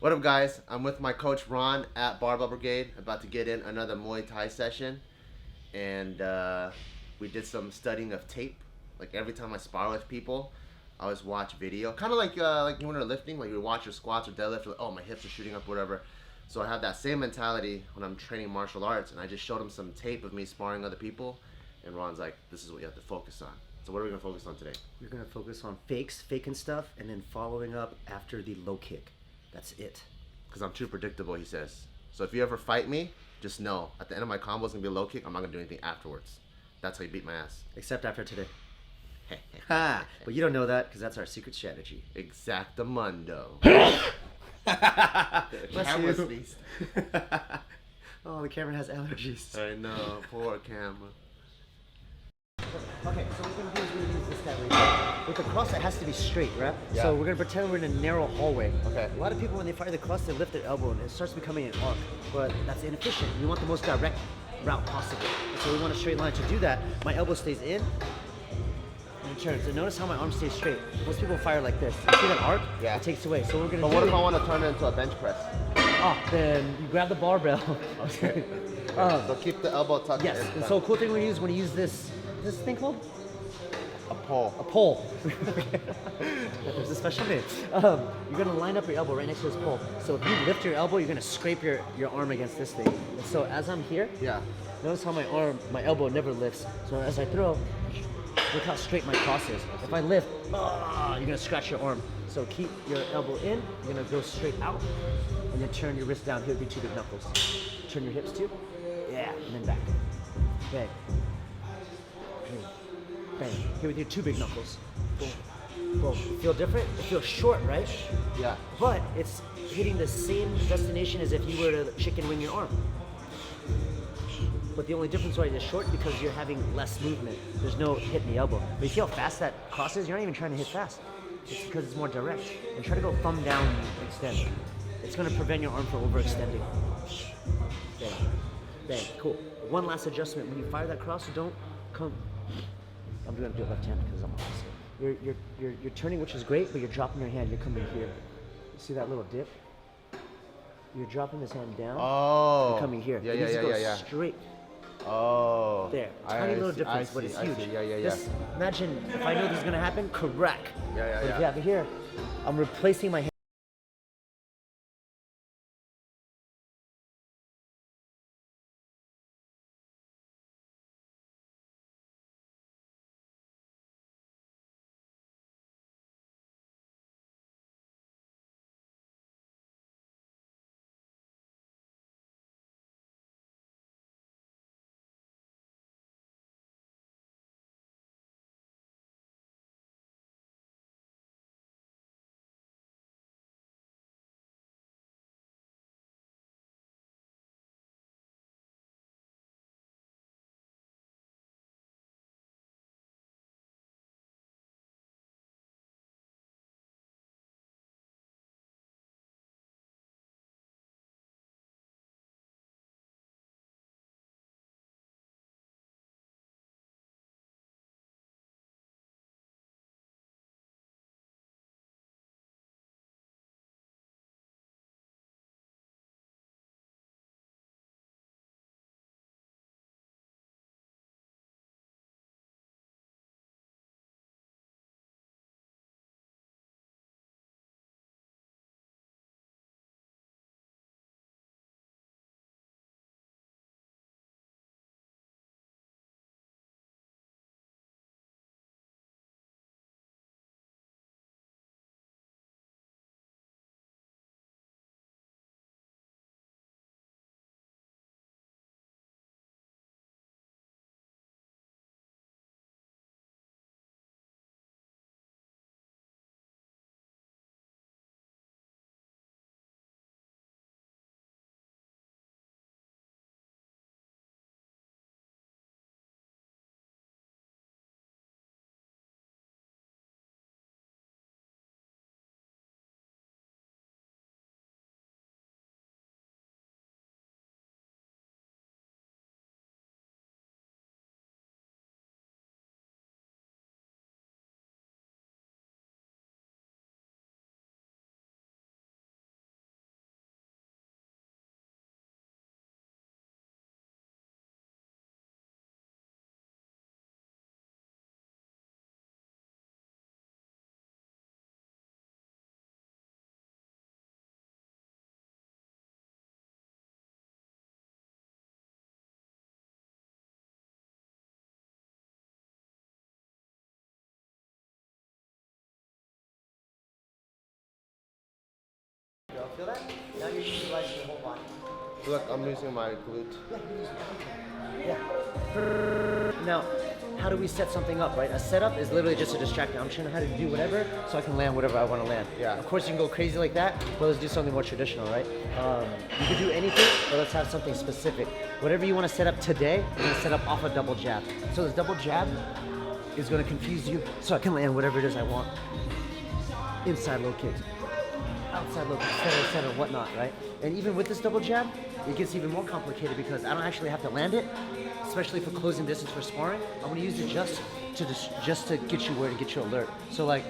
What up, guys? I'm with my coach Ron at Barbell Brigade, about to get in another Muay Thai session, and we did some studying of tape. Like every time I spar with people, I always watch video, kind of like when you're lifting, like you watch your squats or deadlift, like, oh, my hips are shooting up, whatever. So I have that same mentality when I'm training martial arts, and I just showed him some tape of me sparring other people, and Ron's like, "This is what you have to focus on." So what are we gonna focus on today? We're gonna focus on faking stuff, and then following up after the low kick. That's it. Because I'm too predictable, he says. So if you ever fight me, just know at the end of my combo is gonna be a low kick. I'm not gonna do anything afterwards. That's how you beat my ass. Except after today. Ha! But you don't know that because that's our secret strategy. Exactamundo. Camera sneezed. Oh, the camera has allergies. I know, poor camera. Okay, so what we're gonna do is we're gonna use this guy right here. With the cross, it has to be straight, right? Yeah. So we're gonna pretend we're in a narrow hallway. Okay. A lot of people, when they fire the cross, they lift their elbow and it starts becoming an arc. But that's inefficient. We want the most direct route possible. And so we want a straight line. To do that, my elbow stays in and it turns. And notice how my arm stays straight. Most people fire like this. You see that arc? Yeah. It takes away. So we're gonna But do what if it. I want to turn it into a bench press? Oh, then you grab the barbell. Okay. So keep the elbow tucked Yes. in. And so a cool thing we use when you use this thing called? A pole. A pole. There's a special name. You're gonna line up your elbow right next to this pole. So if you lift your elbow, you're gonna scrape your arm against this thing. And so as I'm here, Yeah. notice how my elbow never lifts. So as I throw, look how straight my cross is. If I lift, you're gonna scratch your arm. So keep your elbow in, you're gonna go straight out, and then turn your wrist down. Here would be two big knuckles. Turn your hips too. Yeah, and then back. Bang. Bang. Here with your two big knuckles. Boom. Boom. Feel different? It feels short, right? Yeah. But it's hitting the same destination as if you were to chicken wing your arm. But the only difference why it's short because you're having less movement. There's no hit in the elbow. But you see how fast that crosses? You're not even trying to hit fast. It's because it's more direct. And try to go thumb down and extend. It's going to prevent your arm from overextending. Bang. Bang. Cool. One last adjustment. When you fire that cross, don't come. I'm going to do it left hand because I'm opposite. You're turning, which is great, but you're dropping your hand. You're coming here. You see that little dip? You're dropping this hand down. Oh. You're coming here. Yeah, It yeah, needs to yeah, go yeah. straight. Oh. There. Tiny little see, difference, I but see, it's I huge. see. Yeah, yeah, yeah. This, imagine if I know this is going to happen, correct. Yeah, yeah, But if yeah. you have it here, I'm replacing my hand. Feel that? Now you're utilizing your whole body. Look, I'm using my glute. Yeah. Now, how do we set something up, right? A setup is literally just a distraction. I'm showing how to do whatever so I can land whatever I want to land. Yeah. Of course, you can go crazy like that, but let's do something more traditional, right? You can do anything, but let's have something specific. Whatever you want to set up today, we're going to set up off a double jab. So this double jab is going to confuse you so I can land whatever it is I want. Inside low kick, outside low kick, et cetera, whatnot, right? And even with this double jab, it gets even more complicated because I don't actually have to land it, especially for closing distance for sparring. I'm gonna use it just to get you where to get you alert. So like,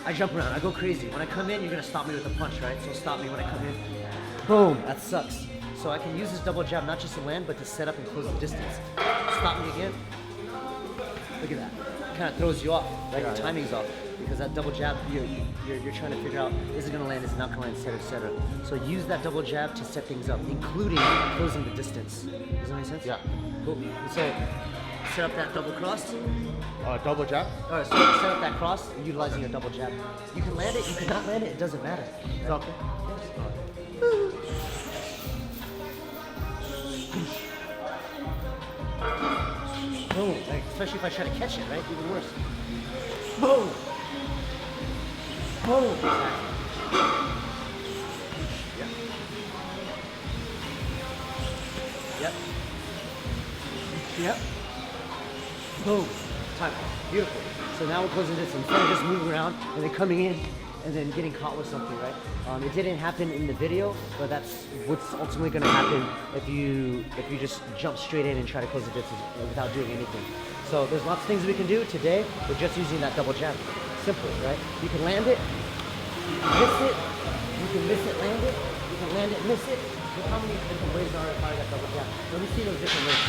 I jump around, I go crazy. When I come in, you're gonna stop me with a punch, right? So stop me when I come in. Boom, that sucks. So I can use this double jab not just to land, but to set up and close the distance. Stop me again. Look at that. Kind of throws you off, right? Your timing's off. Because that double jab, you're trying to figure out, is it going to land, is it not going to land, et cetera. So use that double jab to set things up, including closing the distance. Does that make sense? Yeah. Cool. So set up that double cross. Double jab? All right, so set up that cross utilizing your double jab. You can land it, you cannot land it, it doesn't matter. Right? Okay. Boom. Like, especially if I try to catch it, right? Even worse. Boom. Boom. Exactly. Yep. Yep. Yep. Boom. Time. Beautiful. So now we're closing this instead of just moving around and then coming in and then getting caught with something, right? It didn't happen in the video, but that's what's ultimately going to happen if you just jump straight in and try to close the distance without doing anything. So there's lots of things we can do. Today, we're just using that double jab. Simple, right? You can land it, you can miss it, you can miss it, land it, you can land it, miss it. Look how many different ways are that double jab. Let me see those different ways.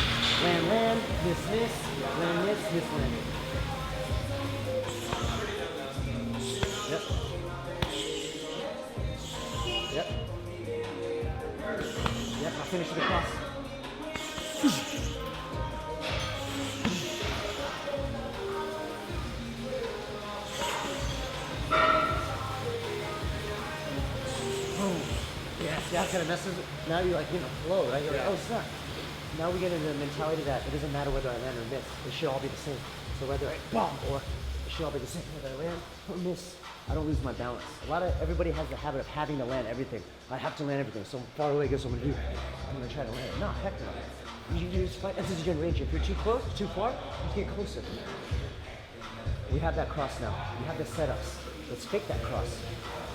Land, miss, land, miss, land. Yep. Yep. Yep, I'll finish it across. Yeah, it kind of messes. Now you're like, flow, right? You're like, oh, snap. Now we get into the mentality that it doesn't matter whether I land or miss. It should all be the same. So whether I bomb or it should all be the same. Whether I land or miss, I don't lose my balance. Everybody has the habit of having to land everything. I have to land everything. So far away, guess what I'm gonna do? I'm gonna try to land it. No, heck no. You just fight. This is your range. If you're too close, too far, you get closer. We have that cross now. We have the setups. Let's fake that cross.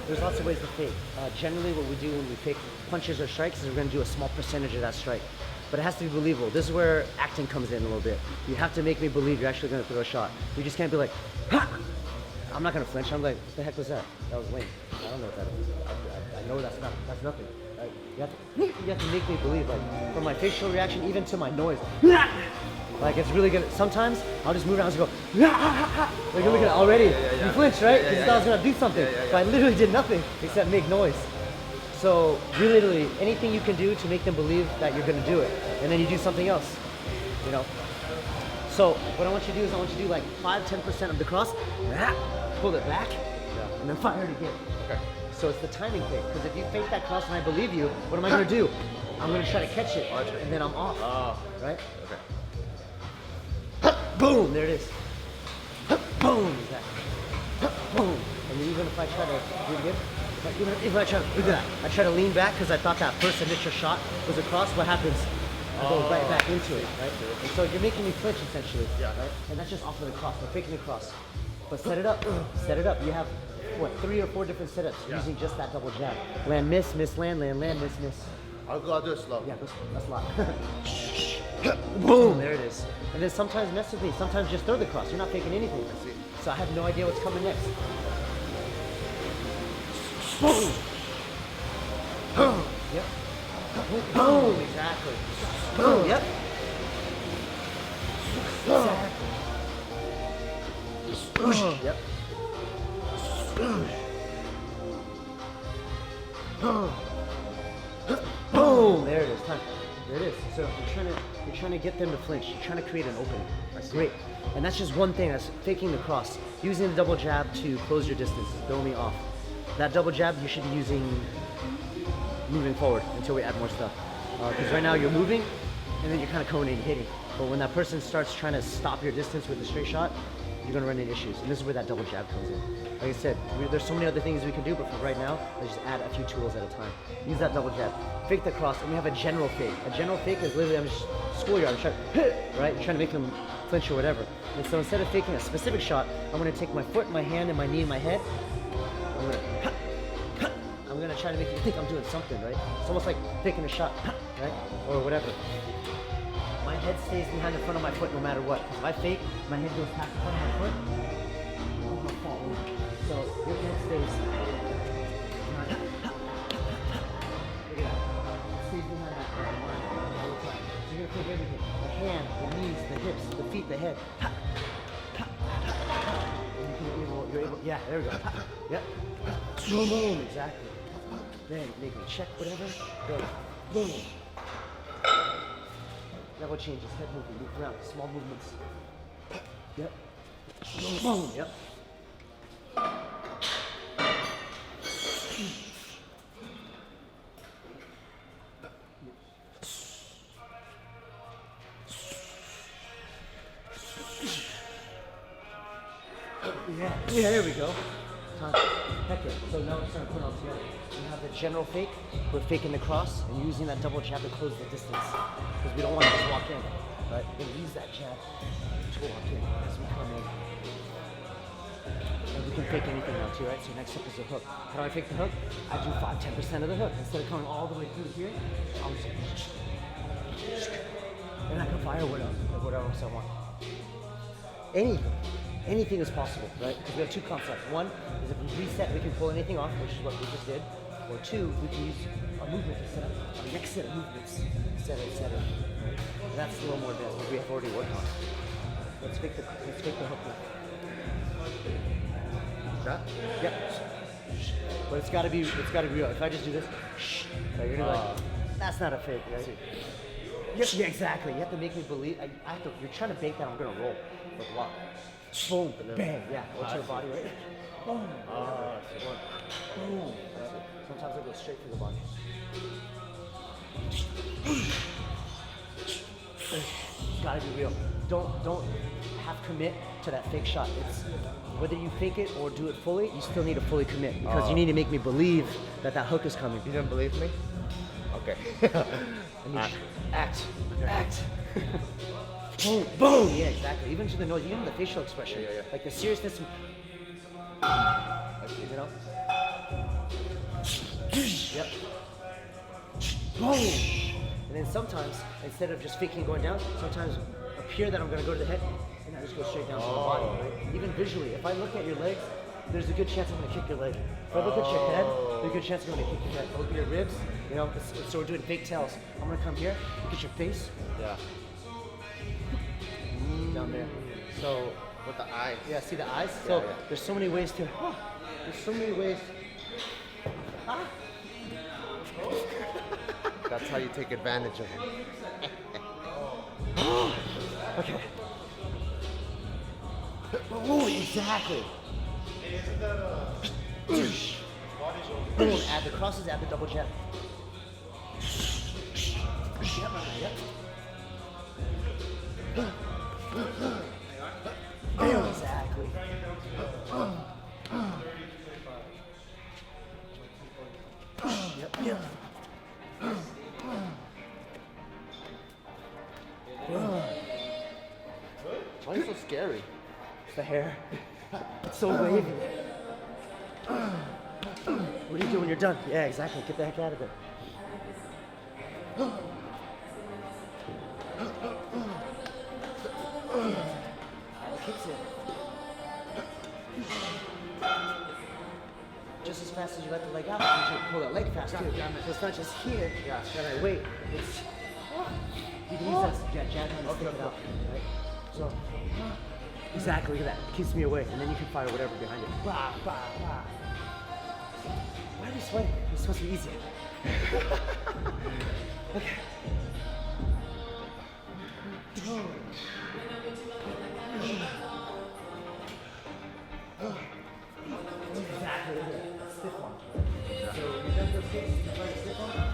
There's lots of ways to fake. Generally what we do when we fake punches or strikes is we're gonna do a small percentage of that strike. But it has to be believable. This is where acting comes in a little bit. You have to make me believe you're actually gonna throw a shot. You just can't be like, ha! I'm not gonna flinch. I'm like, what the heck was that? That was lame. I don't know what that is. I know that's nothing. Right? You have to make me believe, like, from my facial reaction, even to my noise. Like, it's really good. Sometimes I'll just move around and go, like, look at it already. You flinched, right? Because you thought I was gonna do something. But I literally did nothing except make noise. So literally anything you can do to make them believe that you're gonna do it, and then you do something else, So what I want you to do is I want you to do like 5-10% of the cross, pull it back, and then fire it again. Okay. So it's the timing thing, because if you fake that cross and I believe you, what am I gonna do? I'm gonna try to catch it, and then I'm off, right? Okay. Boom, there it is. Boom, exactly. Boom. And then even if I try to do it again, if I try, look at that. I try to lean back because I thought that first initial shot was a cross. What happens? I go right back into it, right? And so you're making me flinch essentially, right? And that's just off of the cross. We're faking the cross. But set it up. Set it up. You have, 3 or 4 different setups using just that double jab. Land, miss, land, miss. I'll do it slow. Yeah, that's a lot. Boom, there it is. And then sometimes mess with me. Sometimes just throw the cross. You're not faking anything. I see. So I have no idea what's coming next. Boom. Yep. Boom, exactly. Boom, yep. Exactly. Yep. Boom, there it is. Time. There it is. So you're trying to get them to flinch. You're trying to create an opening. Great. And that's just one thing. That's faking the cross. Using the double jab to close your distance. Throw me off. That double jab you should be using moving forward until we add more stuff. Because right now you're moving, and then you're kind of coning and hitting. But when that person starts trying to stop your distance with a straight shot, you're gonna run into issues. And this is where that double jab comes in. Like I said, there's so many other things we can do, but for right now, let's just add a few tools at a time. Use that double jab, fake the cross, and we have a general fake. A general fake is literally, I'm just schoolyard, I'm trying to hit, right? You're trying to make them flinch or whatever. And so instead of faking a specific shot, I'm gonna take my foot, my hand, and my knee and my head. I'm gonna try to make you think I'm doing something, right? It's almost like faking a shot, right? Or whatever. My head stays behind the front of my foot no matter what. Because if I fake, my head goes past the front of my foot, I'm gonna fall over. So your head stays behind. Look at that. It stays behind that all the time. So you're gonna fake everything. The hand, the knees, the hips, the feet, the head. And you're able, yeah, there we go. Yep. Boom, exactly. Then make me check whatever. Then boom. Level changes, head movement, move around, small movements. Yep. Boom. Yep. Yeah, there we go. Heck yeah. So now we're starting to put it all together. We have the general fake. We're faking the cross and using that double jab to close the distance. Because we don't want to just walk in. Right? We're going to use that jab to walk in as we come in. And we can fake anything now too, right? So next up is the hook. How do I fake the hook? I do 5-10% of the hook. Instead of coming all the way through here, I'll just and I can fire whatever else I want. Anything is possible, right? Because we have two concepts. One is if we reset, we can pull anything off, which is what we just did. Or two, we can use a movement to set up our next set of movements. Set it. Right? And that's a little more advanced, but we have already worked on it. Let's fake the hook now. That? Yep. But it's gotta be real. If I just do this, right, you're gonna be like, that's not a fake, right? Yeah, exactly. You have to make me believe. You're trying to bake that I'm gonna roll or block. Boom, bang, yeah. What's your body, right? Boom. Boom. Sometimes I go straight through the body. It's gotta be real. Don't have commit to that fake shot. It's whether you fake it or do it fully, you still need to fully commit because you need to make me believe that hook is coming. You don't believe me? Okay. Act. Boom. Yeah, exactly. Even to the nose, even the facial expression. Yeah. Like the seriousness. You know? Yep. Boom. And then sometimes, instead of just faking going down, sometimes appear that I'm going to go to the head, and I just go straight down to the body. Right? Even visually, if I look at your legs, there's a good chance I'm going to kick your leg. If I look at your head, there's a good chance I'm going to kick your head. If I look at your ribs, you know, so we're doing fake tails. I'm going to come here, look at your face. Yeah. Down there. So with the eyes. Yeah, see the eyes? Yeah, So yeah. there's so many ways to there's so many ways. That's how you take advantage of him. Okay. Oh, exactly. Boom, add the crosses, add the double jab. Yep. Exactly. Yep. Why are you so scary? It's the hair. It's so wavy. What do you do when you're done? Yeah, exactly. Get the heck out of there. Kicks it. Just as fast as you let the leg out, you should pull that leg fast too. So it's not just here, that I wait. It's you can use that jab hand to stick it out. Right? So exactly, look at that. It keeps me away, and then you can fire whatever behind it. Bah, bah, bah. Why are you sweating? It's supposed to be easy. Okay. Exactly. Stiff one. So you got those kicks, you try to stiff one.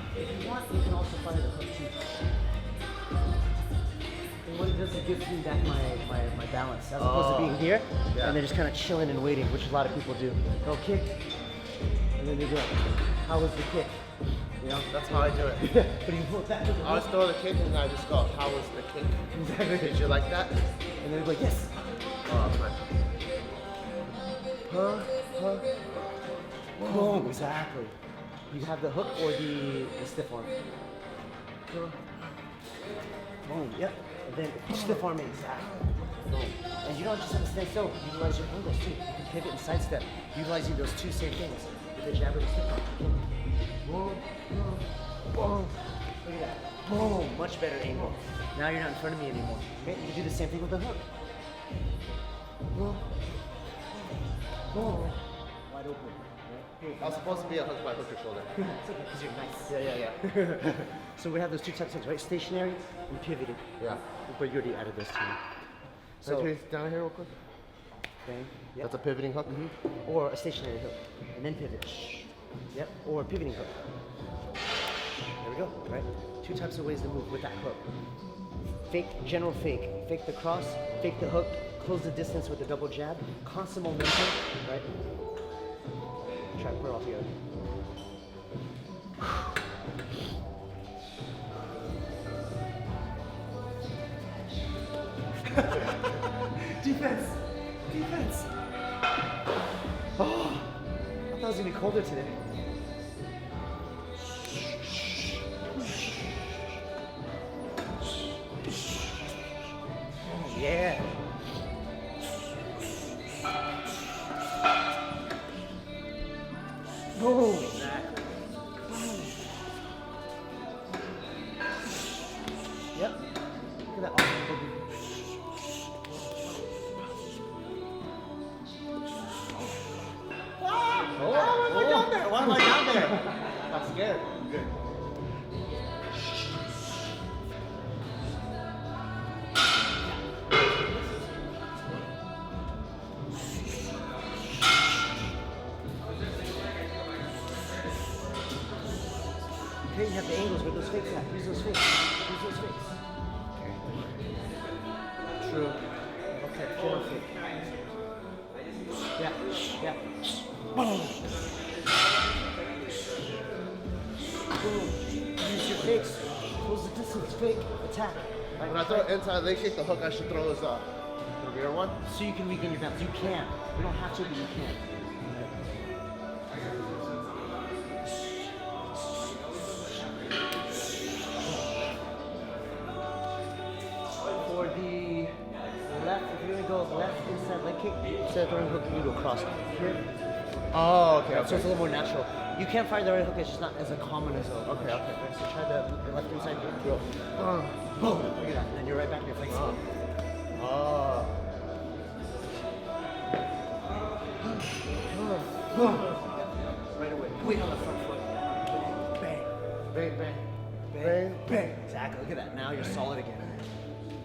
gives me back my balance as opposed to being here and they're just kind of chilling and waiting, which a lot of people do. They'll kick and then they go, how was the kick? You know? That's how I do it. But you pull it back with the I always throw the kick and I just go, how was the kick? Exactly. Did you like that? And then they're like, yes. Oh, man. Boom, exactly. You have the hook or the stiff arm. Boom, yep. And then stiff arm exactly. Boom. And you don't just have to stay still. Utilize your angles too. You can pivot and sidestep, utilizing those two same things. With the jab or the stiff arm. Boom, boom, boom. Look at that. Boom. Much better angle. Now you're not in front of me anymore. Okay? You can do the same thing with the hook. Boom. Boom. Wide open. Right? I was supposed to be a hook by hook your shoulder. It's okay, because you're nice. Yeah. So we have those two types of things, right? Stationary and pivoted. Yeah. But you already added those two. So down here real quick. Bang. Yep. That's a pivoting hook. Or a stationary hook. And then pivot. Yep. Or a pivoting hook. There we go. Right? Two types of ways to move with that hook. Fake, general fake. Fake the cross, fake the hook, close the distance with the double jab. Constant momentum, right? Try to put it all together. Defense! Defense! Oh, I thought it was gonna be colder today. Oh, yeah. Boom! Exactly. Boom. Yep. Look at that awesome boogie. Why am I down there? Why am I down there? I'm scared. Good. Okay, you have the angles where those fakes at. Use those fakes. Use those fakes. True. Okay, general fake. Yeah, yeah. Boom. Boom. Use your fakes. Close the distance. Fake. Attack. When I throw inside leg shake, the hook I should throw this off. The rear one? So you can regain your balance. You can. You don't have to, but you can. For the left, if you're gonna go left inside leg kick, instead of throwing hook, you go cross. Here. Oh, okay. So it's a little more natural. You can fire the right hook, it's just not as common as a Okay. Right, so try the left inside throw. Boom. Look at that. And you're right back in your flexible. Oh. Right away. Weight on the front foot. Bang. Bang, bang. Bang. Bang. Exactly. Look at that. Now you're solid again.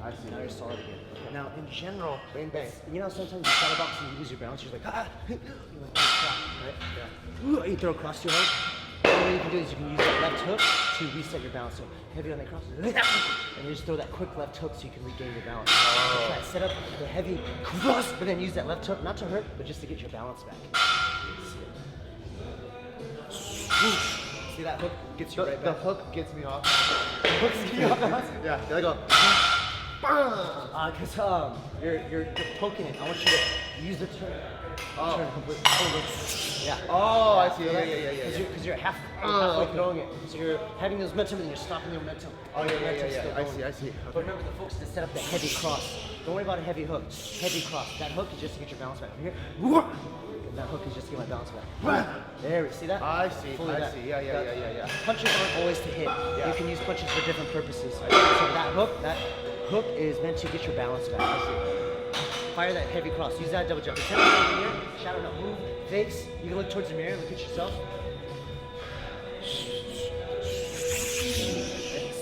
I see. Now you're solid again. Now, in general, Bang, bang. you know, sometimes you shadow box and you lose your balance. You're like, ah, you're like, right? Yeah. You throw across your hook. What you can do is you can use that left hook to reset your balance. So heavy on that cross, and you just throw that quick left hook so you can regain your balance. So try to set up the heavy cross, but then use that left hook not to hurt, but just to get your balance back. See that hook gets you right The back. hook gets me off. The hook's getting you off balance. Yeah, there I go. Because you're poking it. I want you to use the turn. Turn completely. Yeah. Oh, I see. Yeah. Because you're halfway throwing it. So you're having this momentum and you're stopping the momentum. Oh, The yeah. momentum's still I going. see. But remember, the focus is to set up the heavy cross. Don't worry about a heavy hook. Heavy cross. That hook is just to get your balance back. From here. And that hook is just to get my balance back. There we see that? I see. Fully I that. see. Yeah. Punches aren't always to hit. Yeah. You can use punches for different purposes. So that hook is meant to get your balance back. I see. Fire that heavy cross. Use that double jump. Instead of looking in the mirror, shadow not move, fakes. You can look towards the mirror and look at yourself.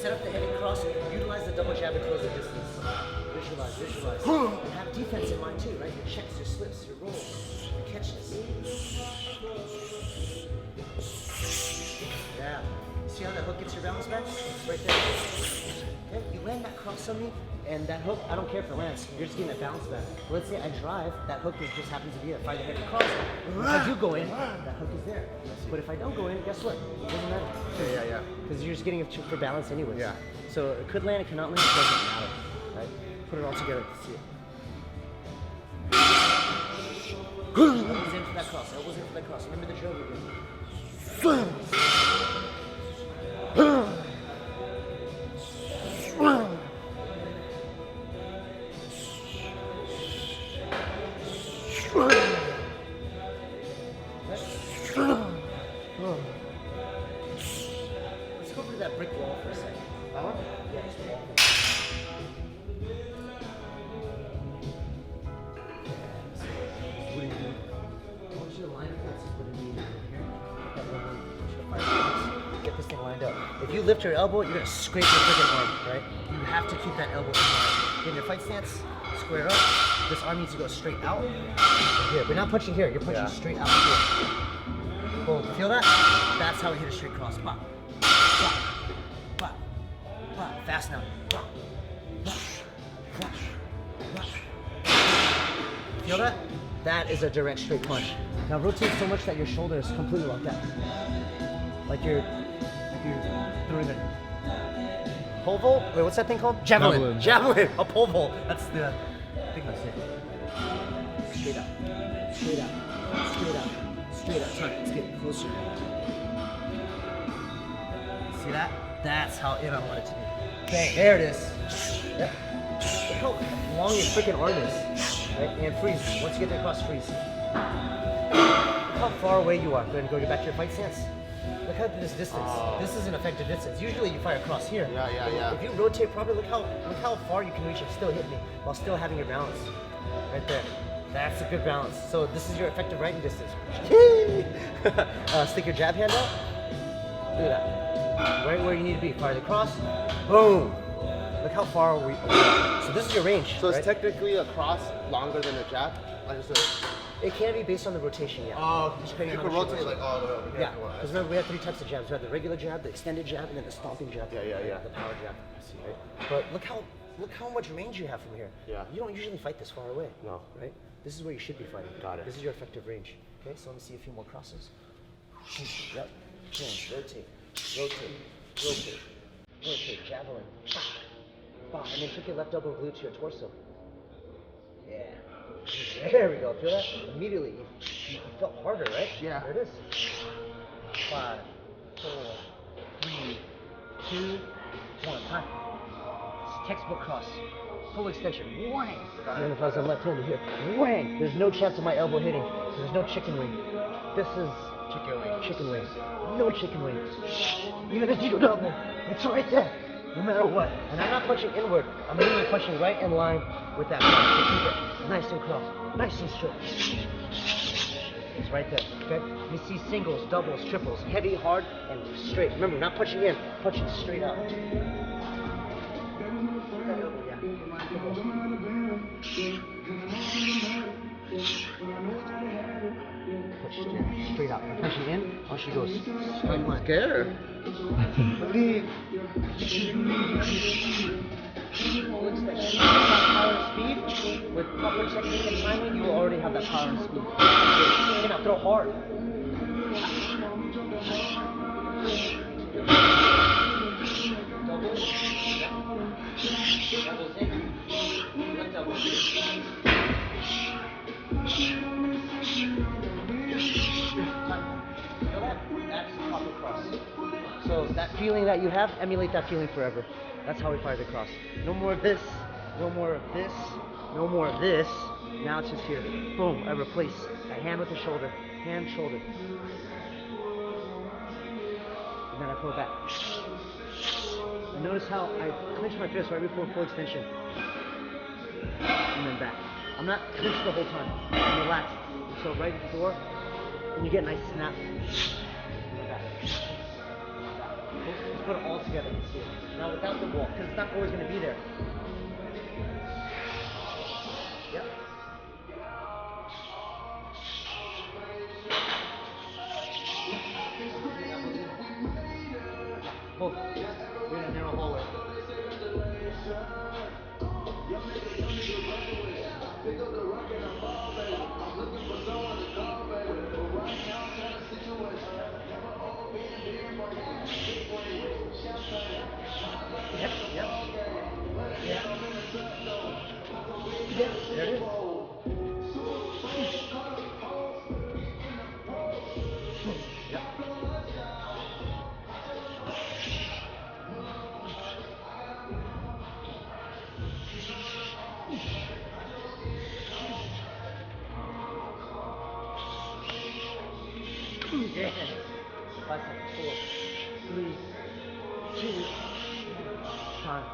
Set up the heavy cross. Utilize the double jab to close the distance. Visualize. And have defense in mind too, right? Your checks, your slips, your rolls, your catches. Yeah. See how that hook gets your balance back? Right there. Okay, you land that cross on me, And that hook, I don't care if it lands. You're just getting that bounce back. Let's say I drive, that hook just happens to be there. If I hit the cross, if I do go in, that hook is there. But if I don't go in, guess what? It doesn't matter. Yeah. Because you're just getting it for balance anyways. Yeah. So it could land, it cannot land, it doesn't matter. Right? Put it all together to see it. Elbows in for that cross. Elbows in for that cross. Remember the drill we're doing. Let's go over to that brick wall for a second. Yeah, just the wall. What do you do? I want you to line up this is what it means over here. That one, I want you to fire this. Get this thing lined up. If you lift your elbow, you're gonna scrape your freaking arm, right? You have to keep that elbow in line. Get in your fight stance, square up. This arm needs to go straight out. Here, we're not punching here. You're punching straight out here. Boom. Feel that? That's how we hit a straight cross. Bop, bop, bop, bop. Fast now. Bop, bop, bop, bop. Feel that? That is a direct straight punch. Now rotate so much that your shoulder is completely locked out. Like you're throwing a pole vault? Wait, what's that thing called? Javelin. Javelin. A pole vault. That's the thing that's it. Straight up. Straight up. Straight up. Straight up. Turn. It's getting closer. See that? That's how in I want it to be. Bang. There it is. Yep. Look how long your freaking arm is. Right? And freeze. Once you get there across, freeze. Look how far away you are. Go ahead and go back to your fight stance. Look at this distance. This is an effective distance. Usually you fire across here. Yeah. If you rotate properly, look how far you can reach and still hit me while still having your balance. Right there. That's a good balance. So this is your effective writing distance. Stick your jab hand out. Look at that. Right where you need to be. Fire the cross. Boom. Look how far we are. So this is your range. So it's right? technically a cross longer than a jab? It can be based on the rotation, yeah. Oh, Just you depending can on how much rotate like all the way over here. Yeah, because remember we have 3 types of jabs. We have the regular jab, the extended jab, and then the stomping jab. Yeah. The power jab. Right? But look how much range you have from here. Yeah. You don't usually fight this far away. No. Right? This is where you should be fighting. Got it. This is your effective range. Okay, so let me see a few more crosses. Yep. Change. Rotate. Rotate. Javelin. Bah. And then took your left elbow glue to your torso. Yeah. There we go. Feel that? Immediately, you felt harder, right? Yeah. There it is. 5, 4, 3, 2, 1. Time. It's textbook cross. Full extension. Whang! And then if I was on left-handed here, whang! There's no chance of my elbow hitting. There's no chicken wing. This is chicken wing. No chicken wing. Even if you do double, it's right there. No matter what. And I'm not punching inward. I'm literally punching right in line with that cross. So keep it nice and cross. Nice and straight. It's right there. Okay? You see singles, doubles, triples. Heavy, hard, and straight. Remember, not punching in. Punching straight out. Push straight out. I'm punching in. I want you to go straight line. Scared. Power and speed, with proper technique and timing, you will already have that power and speed. Okay, now throw hard. Doubles. Doubles in. Left elbow. Feel that? That's proper cross. So that feeling that you have, emulate that feeling forever. That's how we fire the cross. No more of this, no more of this, no more of this. Now it's just here. Boom, I replace a hand with the shoulder, hand, shoulder. And then I pull it back. And notice how I clench my fist right before full extension. And then back. I'm not clenched the whole time. I'm relaxed until right before, and you get a nice snap. And back. Let's put it all together and see it. Now without the wall, because it's not always going to be there. Yep. Both. We're in a narrow hallway. Yep, yep. Yeah. Yep, there it is. Yep. Yeah. 5 seconds. 4, 3, 2, time.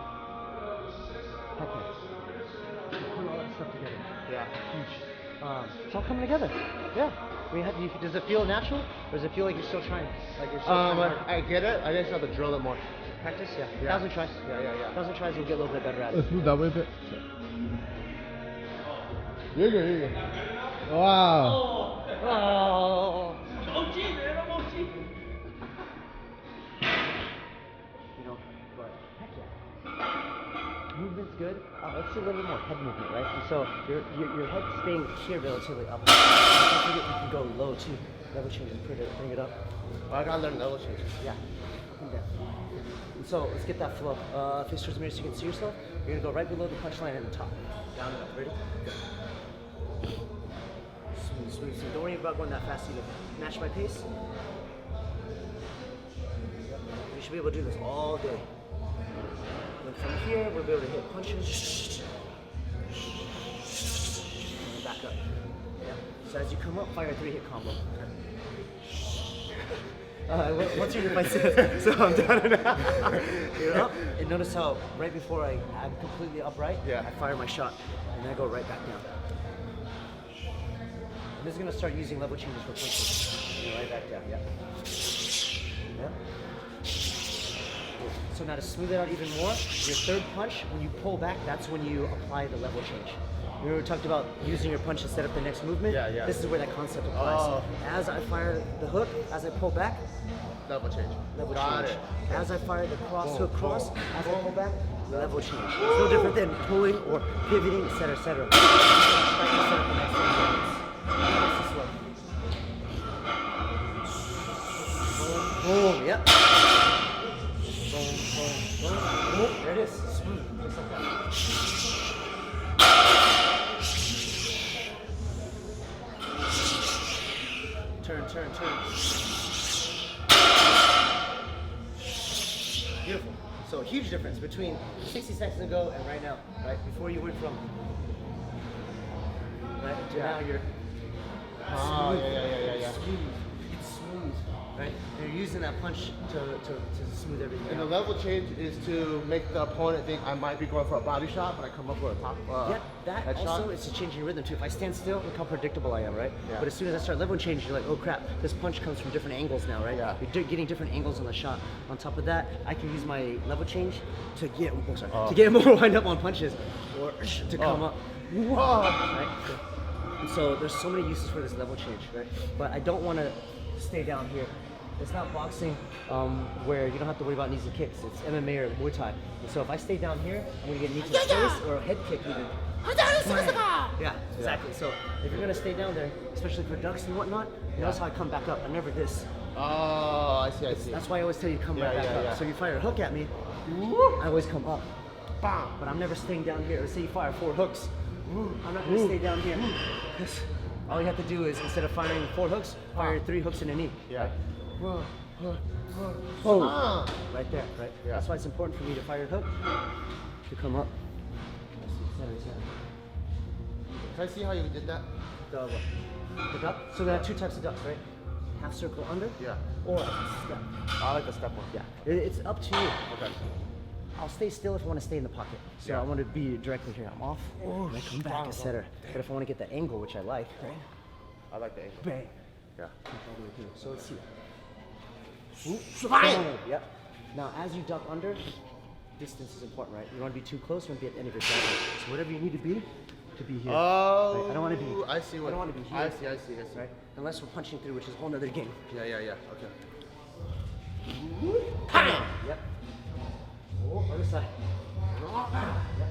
Heck yeah. Put all that stuff together. Yeah. Huge. It's all coming together. Yeah. Does it feel natural, or does it feel like you're still trying? Like you're still trying hard? I get it. I just have to drill it more. Practice? Yeah. Yeah. 1,000 tries. Yeah. 1,000 tries, you'll get a little bit better at it. Let's move that way a bit. You're good, you're good. Wow. Oh. You know, but heck yeah. Movement's good. Let's see a little bit more head movement, right? And so your head staying here relatively up. Don't forget you can go low too. Level change is pretty. Bring it up. I gotta learn level change. Yeah. Up and down. And so let's get that flow. Face towards the mirror so you can see yourself. You're gonna go right below the punch line at the top. Down and up. Ready? Go. Smooth. So don't worry about going that fast either. Match my pace. You should be able to do this all day. And from here, we'll be able to hit punches. And back up. Yeah. So as you come up, fire a 3-hit combo. Once you're in my set, so I'm done now. You're up, and notice how right before I'm completely upright, Yeah. I fire my shot, and then I go right back down. I'm just gonna start using level changes for punches. And right back down, yeah. So now to smooth it out even more, your third punch, when you pull back, that's when you apply the level change. Remember we talked about using your punch to set up the next movement? Yeah. This is where that concept applies. Oh. As I fire the hook, as I pull back, Level change. level Got change. it. As I fire the cross hook cross, as I pull back, level change. It's Oh. no different than pulling or pivoting, etc., etc. This is slow. Boom, yep. Boom. There it is. Smooth, just like that. Turn. Beautiful. So a huge difference between 60 seconds ago and right now, right? Before you went from, right, to now you're Oh, smooth. yeah. Smooth, right? And you're using that punch to smooth everything And the out. level change is to make the opponent think I might be going for a body shot, but I come up with a top Yeah, that head also shot. is to change your rhythm too. If I stand still, look how predictable I am, right? Yeah. But as soon as I start level changing, you're like, oh crap, this punch comes from different angles now, right? Yeah. You're getting different angles on the shot. On top of that, I can use my level change to get, Oh. to get more wind up on punches, or to come Oh. up. Oh. Right? And so there's so many uses for this level change, right? But I don't want to stay down here. It's not boxing where you don't have to worry about knees and kicks. It's MMA or Muay Thai. And so if I stay down here, I'm gonna get a knee to the face or a head kick even. Yeah, exactly. So if you're gonna stay down there, especially for ducks and whatnot, notice how I come back up. I'm never this. Oh, I see. That's why I always tell you to come Yeah, right back yeah, up. yeah. So if you fire a hook at me, I always come up. Bam. But I'm never staying down here. Let's say you fire 4 hooks. I'm not gonna stay down here. 'Cause all you have to do is, instead of firing 4 hooks, fire 3 hooks in a knee. Yeah. Oh, Ah. right there, right? Yeah. That's why it's important for me to fire a hook, to come up. Can I see how you did that? The duck. So there are 2 types of ducks, right? Half circle under, Yeah. or a step. I like the step one. Yeah, it's up to you. Okay. I'll stay still if I want to stay in the pocket. So Yeah. I want to be directly here. I'm off, and I come back, etc. But if I want to get that angle, which I like, right? I like the angle. Bang. Yeah. All the way through. So let's see. Bang! Yep. Now, as you duck under, distance is important, right? You don't want to be too close. You want to be at the end of your javelin. So whatever you need to be here. Oh. Right? I don't want to be. I see what. I don't want to be here. I see. Right? Unless we're punching through, which is a whole nother game. Yeah. Okay. Yep. Oh, other side. Yep.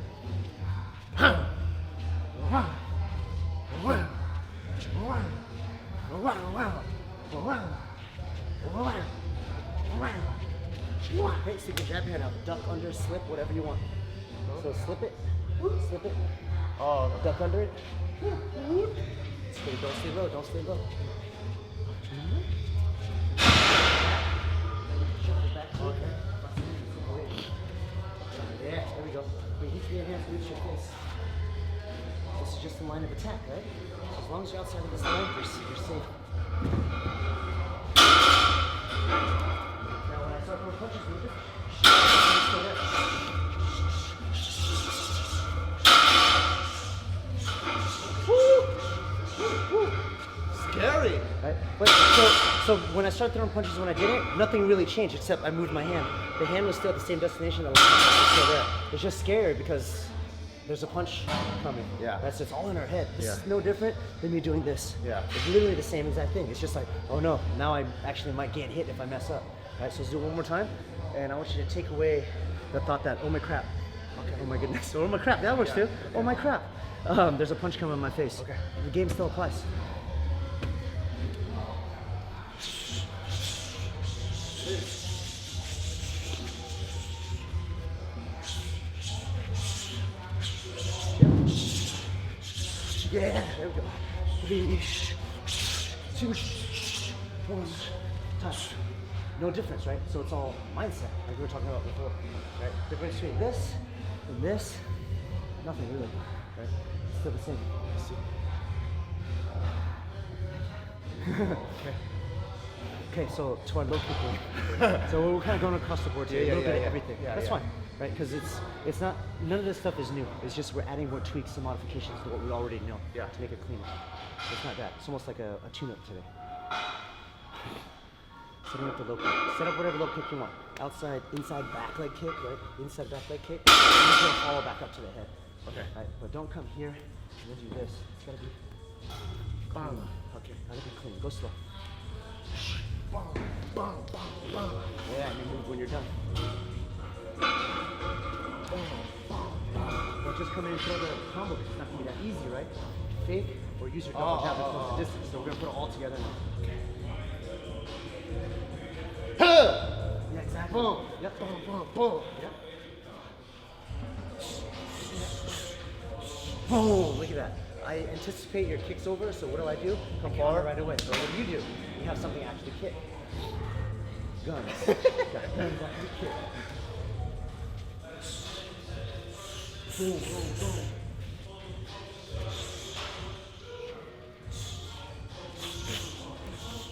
Okay, so you can jab your hand out, duck under, slip, whatever you want. So slip it, Oh, duck under it. Stay low, stay low, don't stay low. Okay. Yeah, there we go. Wait, reach your hands, reach your face. This is just the line of attack, right? So as long as you're outside of this line, you're safe. Now when I start throwing punches, we're different. Still there. scary. Right? But so when I started throwing punches, when I did it, nothing really changed except I moved my hand. The hand was still at the same destination. The line was still there. It's just scary because there's a punch coming. Yeah. That's just all in our head. This Yeah. is no different than me doing this. Yeah. It's literally the same exact thing. It's just like, oh no, now I actually might get hit if I mess up. Right? So let's do it one more time, and I want you to take away the thought that, oh my crap. Okay. Oh my goodness. Oh my crap. That works too. Oh my crap. There's a punch coming in my face. Okay. The game still applies. Yeah, there we go. 3, 2, 1, time. No difference, right? So it's all mindset, like we were talking about before, right? Difference between this and this, nothing really, right? It's still the same. Okay. Okay, so to our low kick game. So we're kind of going across the board here, a little bit of everything. Yeah, That's yeah. fine, right? Because it's not, none of this stuff is new. It's just we're adding more tweaks and modifications to what we already know Yeah. to make it cleaner. It's not that. It's almost like a tune-up today. Setting up the low kick. Set up whatever low kick you want. Outside, inside back leg kick, right? Inside back leg kick. And it's gonna follow back up to the head. Okay. Right? But don't come here and then do this. It's gotta be clean. Okay, gotta be clean. Go slow. Yeah, and you move when you're done. Don't just come in and throw the combo because it's not gonna be that easy, right? Fake or use your double jab to close the distance. So we're gonna put it all together now. Yeah, exactly. Boom. Yep. Boom, boom, boom. Yep. Boom! Look at that. I anticipate your kicks over, so what do? Come forward right away. So what do? You have something to actually kick. Guns. Got guns actually kick. Boom, boom, boom.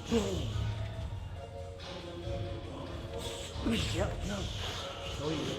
Boom. Yep, no. So easy.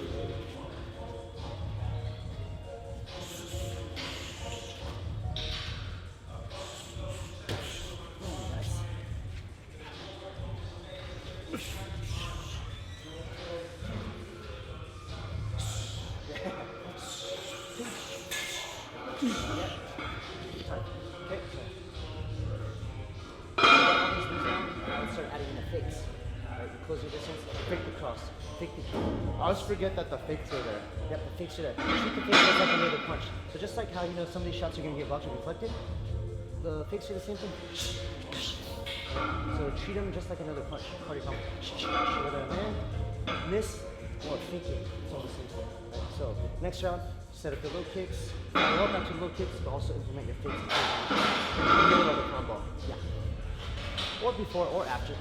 Start adding in the fakes. Right, you close your distance, fake the cross, fake the kick. I always forget that the fakes are there. Yep, the fakes are there. Treat the fakes as like another punch. So just like how you know some of these shots are gonna get blocked or deflected, the fakes are the same thing. So treat them just like another punch. Party combo. Whether a man, miss, or fake it, it's all the same thing. Right? So next round, set up the low kicks, follow up after the low kicks, but also implement your fakes. In the middle of the combo. Yeah. Or before or after.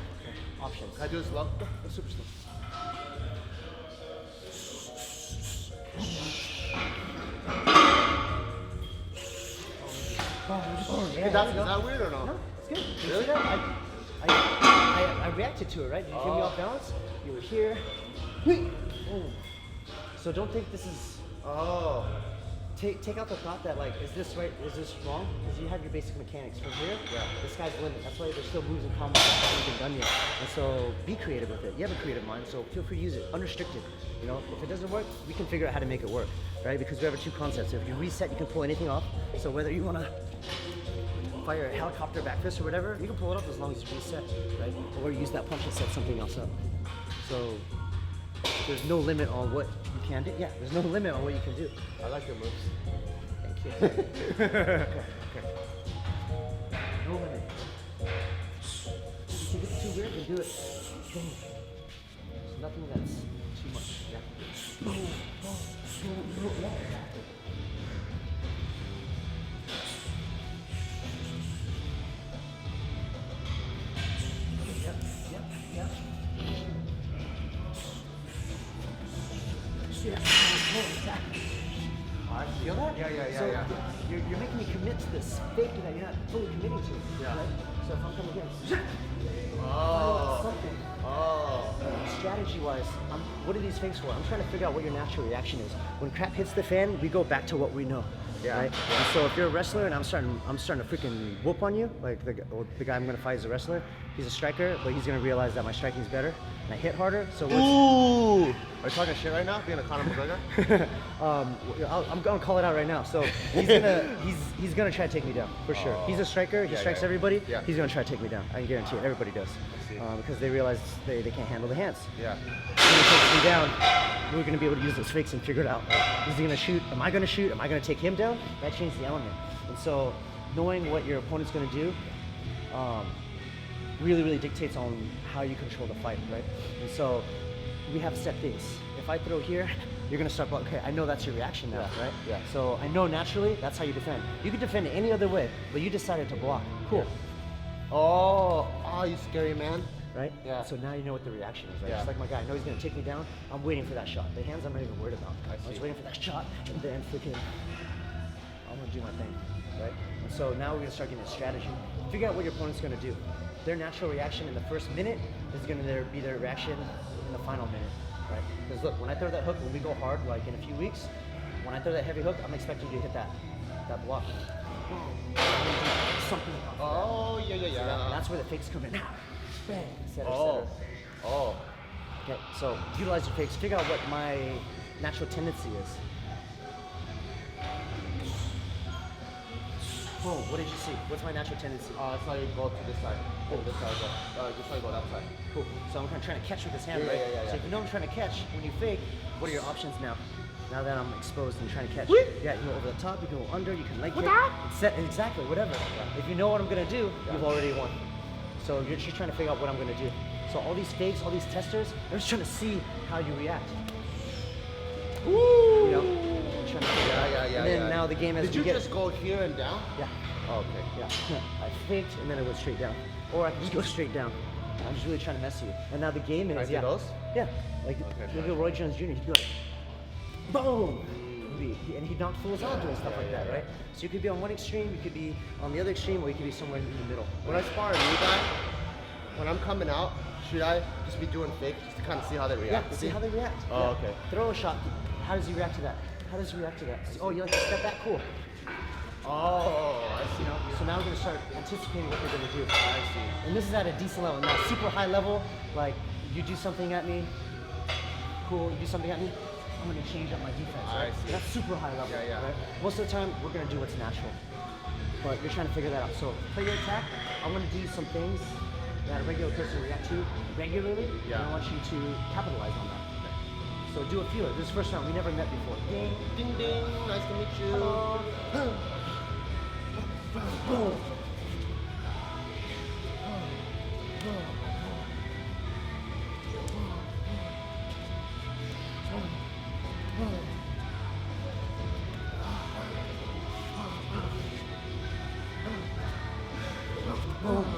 Options. Can I do it slow? Go super slow. Is that weird or no? No, it's good. You Really? see that? I reacted to it, right? Did you hear me off balance? You were here. Boom. So don't think this is. Oh. Take out the thought that like, is this right? Is this wrong? Because you have your basic mechanics from here. Yeah. The sky's the limit. That's why there's still moves and combos that haven't been done yet. And so be creative with it. You have a creative mind, so feel free to use it. Unrestricted. You know, if it doesn't work, we can figure out how to make it work, right? Because we have our two concepts. So if you reset, you can pull anything off. So whether you want to fire a helicopter back fist or whatever, you can pull it off as long as you reset, right? Or use that punch and set something else up. So there's no limit on what you can do. Yeah, there's no limit on what you can do. I like your moves. Thank you. Okay. No limit. If you get too weird, then do it. Boom. There's nothing that's too Feel that? Yeah. So you're making me commit to this fake that you're not fully committing to. Yeah. Right? So if I'm coming here, Oh. something. Oh. Strategy-wise, what are these fakes for? I'm trying to figure out what your natural reaction is. When crap hits the fan, we go back to what we know. Yeah. Right? And so if you're a wrestler and I'm starting to freaking whoop on you, like the guy I'm gonna fight is a wrestler. He's a striker, but he's gonna realize that my striking's better and I hit harder. So Ooh. Are you talking shit right now? Being a Conor McGregor? I'm gonna call it out right now. So he's gonna try to take me down for sure. He's a striker. He strikes everybody. Yeah. He's gonna try to take me down. I can guarantee it. Everybody does. Because they realize they can't handle the hands. Yeah. When he takes me down, we're gonna be able to use those fakes and figure it out. Is he gonna shoot? Am I gonna shoot? Am I gonna take him down? That changes the element. And so knowing what your opponent's gonna do really dictates on how you control the fight, right? And so we have set things. If I throw here, you're gonna start, okay, I know that's your reaction now, right? Yeah. So I know naturally that's how you defend. You could defend any other way, but you decided to block. Cool. Oh, you scary man. Right? Yeah. So now you know what the reaction is. Right? Yeah. Just like my guy, I know he's gonna take me down. I'm waiting for that shot. The hands I'm not even worried about. I'm just waiting for that shot, and then freaking, I'm gonna do my thing, right? And so now we're gonna start getting a strategy. Figure out what your opponent's gonna do. Their natural reaction in the first minute is gonna be their reaction in the final minute, right? Because look, when I throw that hook, when we go hard, like in a few weeks, when I throw that heavy hook, I'm expecting you to hit that block. I'm gonna do something about that. Oh, yeah. So that's where the fakes come in. Bang, et cetera, et Oh. cetera. Oh. Okay, so utilize your fakes. Figure out what my natural tendency is. Boom, what did you see? What's my natural tendency? That's how you go to this side. Oh, this side go. This side go that side. Cool. So I'm kind of trying to catch with this hand, Yeah, right? yeah. So if you know I'm trying to catch, when you fake, what are your options now? Now that I'm exposed and trying to catch. Whoop. Yeah, you can go over the top, you can go under, you can leg kick. What? Exactly, whatever. If you know what I'm gonna do, you've already won. So you're just trying to figure out what I'm gonna do. So all these fakes, all these testers, they're just trying to see how you react. Woo! You know? They're trying to figure it out. Yeah. And then now the game as Did we you get. just go here and down? Yeah. Oh, okay. Yeah. I faked and then I went straight down. Or I can just go straight down. I'm just really trying to mess you. And now the game is, Can I do those? Yeah. Like, Okay, look at Roy Jones Jr. He'd be like, boom! And he knocked fools out doing stuff like that, right? So you could be on one extreme, you could be on the other extreme, or you could be somewhere in the middle. When I spar a new guy, when I'm coming out, should I just be doing fake just to kind of see how they react? Yeah, see how they react. Oh, Yeah. okay. Throw a shot. How does he react to that? How does he react to that? Oh, you like to step back? Cool. Oh, I see. You know, so now we're gonna start anticipating what they're gonna do. I see. And this is at a decent level. Now, super high level, like you do something at me, cool. You do something at me, I'm gonna change up my defense. I Right? see. That's super high level. Yeah. Right? Most of the time, we're gonna do what's natural, but you're trying to figure that out. So, play your attack. I'm gonna do some things that a regular person react to regularly. Yeah. And I want you to capitalize on that. So do a feeler. This is the first time we never met before. Ding. Ding ding, nice to meet you. Hello. Boom. Boom.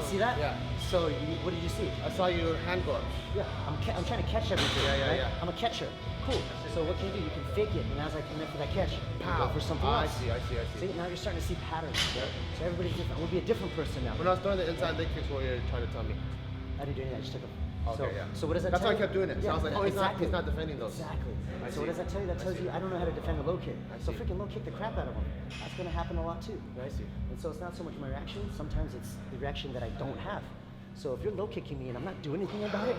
See that? Yeah. So what did you see? I saw your hand go up. Yeah, I'm trying to catch everything. Yeah. Right? I'm a catcher. Cool. So what can you do? You can fake it, and as I commit for that catch, you go for something I else. see. See, now you're starting to see patterns. Right? So everybody's different. I'm gonna be a different person now. When I was throwing the inside leg kicks, what you're trying to tell me? I didn't do anything. I just took them. Okay, yeah. So what does that That's tell why I you? kept doing it. So I was like, oh, exactly. he's not defending those. Exactly. I So what see. does that tell you? That tells you I don't know how to defend a low kick. So see. freaking low kick the crap out of them. That's gonna happen a lot too, right? see. And so it's not so much my reaction. Sometimes it's the reaction that I don't have. So if you're low kicking me and I'm not doing anything about it,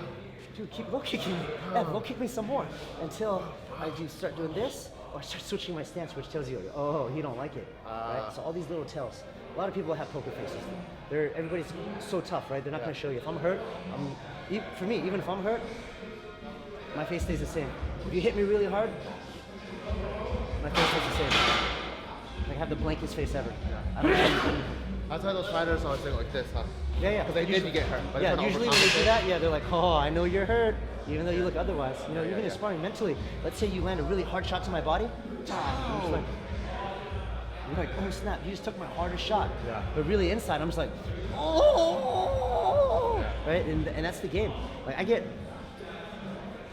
dude, keep low kicking me. Yeah, low kick me some more until I do start doing this or I start switching my stance, which tells you, oh, he don't like it. Right? So all these little tells. A lot of people have poker faces. Everybody's so tough, right? They're not gonna show you. If I'm hurt, for me, even if I'm hurt, my face stays the same. If you hit me really hard, my face stays the same. Like I have the blankest face ever. I don't have anything That's why those fighters always think like this, huh? Yeah. Because they did get hurt. But Yeah, they're usually when they do that, they're like, oh, I know you're hurt, even though you look otherwise. You know, even in sparring mentally, let's say you land a really hard shot to my body, you're like, oh snap, you just took my hardest shot. Yeah. But really inside, I'm just like, oh, right? And that's the game. Like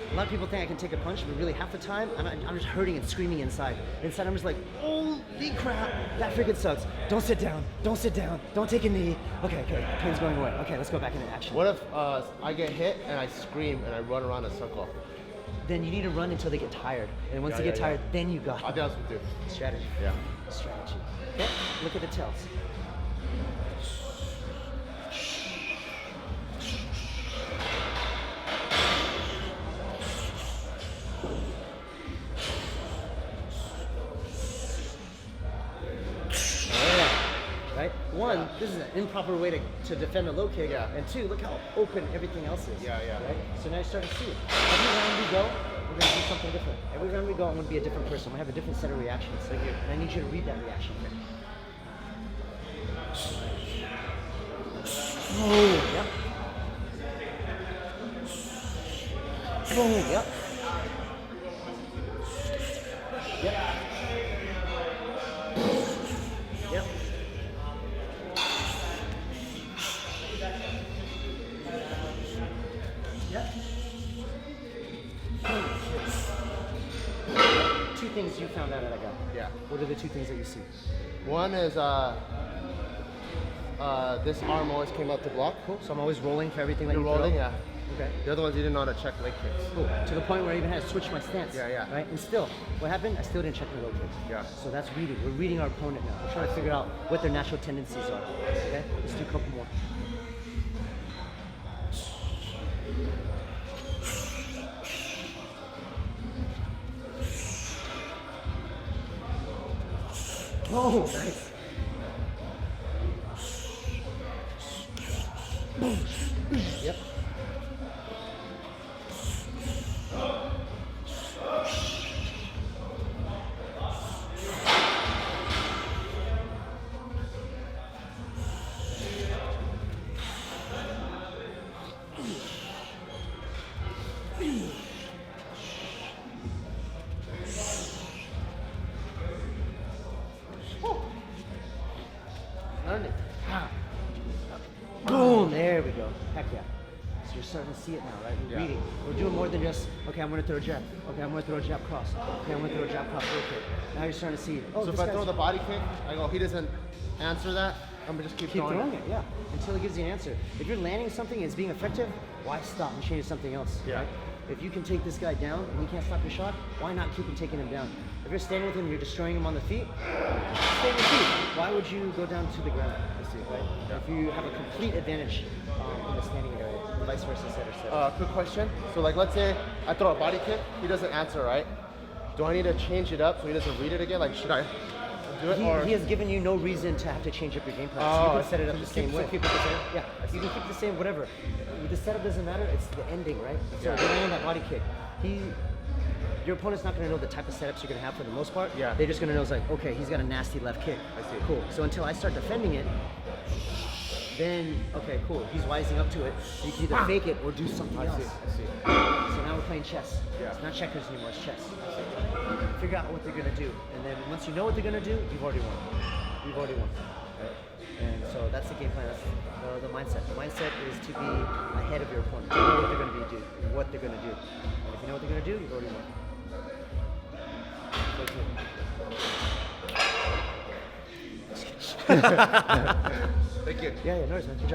a lot of people think I can take a punch, but really half the time, I'm just hurting and screaming inside. Inside, I'm just like, holy crap, that freaking sucks. Don't sit down, don't take a knee. Okay, pain's going away. Okay, let's go back into action. What if I get hit and I scream and I run around a circle? Then you need to run until they get tired. And once they get tired, then you got I think that's what we do. strategy. Yeah. Strategy. Okay, look at the tails. Right? One, this is an improper way to defend a low kick. Yeah. And two, look how open everything else is. Yeah. Right? So now you're starting to see it. Every round we go, we're going to do something different. Every round we go, I'm going to be a different person. I'm going to have a different set of reactions. And I need you to read that reaction. Oh, yep. Oh, yep. Yep. Yep. Yep. Two things you found out at a guy. Yeah. What are the two things that you see? One is this arm always came up to block. Cool. So I'm always rolling for everything that You're you rolling, throw. yeah. Okay. The other ones you didn't know how to check leg kicks. Cool. To the point where I even had to switch my stance. Yeah. Right? And still, what happened? I still didn't check my low kicks. Yeah. So that's reading. We're reading our opponent now. We're trying to figure out what their natural tendencies are. Okay? Let's do a couple more. Oh, nice. Yep. Learn it. Boom, there we go. Heck yeah. So you're starting to see it now, right? We're Yeah. reading. We're doing more than just, okay, I'm going to throw a jab. Okay, I'm going to throw a jab cross. Okay, I'm going to throw a jab cross. Okay. Now you're starting to see, oh, So this if I guy's- throw the body kick, I go, he doesn't answer that, I'm gonna just keep throwing it. yeah, until it gives you an answer. If you're landing something and it's being effective, why stop and change to something else? Yeah. Right? If you can take this guy down and he can't stop your shot, why not keep taking him down? If you're standing with him and you're destroying him on the feet, stay on your feet. Why would you go down to the ground? Right? Yeah. If you have a complete advantage in the standing area, vice versa, etc. Quick question. So like, let's say I throw a body kick, he doesn't answer, right? Do I need to change it up so he doesn't read it again? Like, should I do it or? He has given you no reason to have to change up your game plan. So you can set it up the same way. Keep it the same? Yeah, you can keep the same, whatever. The setup doesn't matter, it's the ending, right? So if you're landing that body kick, your opponent's not gonna know the type of setups you're gonna have for the most part. Yeah. They're just gonna know it's like, okay, he's got a nasty left kick. I see. Cool. So until I start defending it, then, okay, cool, he's wising up to it. So you can either fake it or do something else. I see. So now we're playing chess. Yeah. It's not checkers anymore, it's chess. Figure out what they're gonna do. And then once you know what they're gonna do, you've already won. You've already won. Right? And so that's the game plan, that's the mindset. The mindset is to be ahead of your opponent. To know what they're gonna do, what they're gonna do. And if you know what they're gonna do, you've already won. Thank you. Yeah, no worries, man. Good job.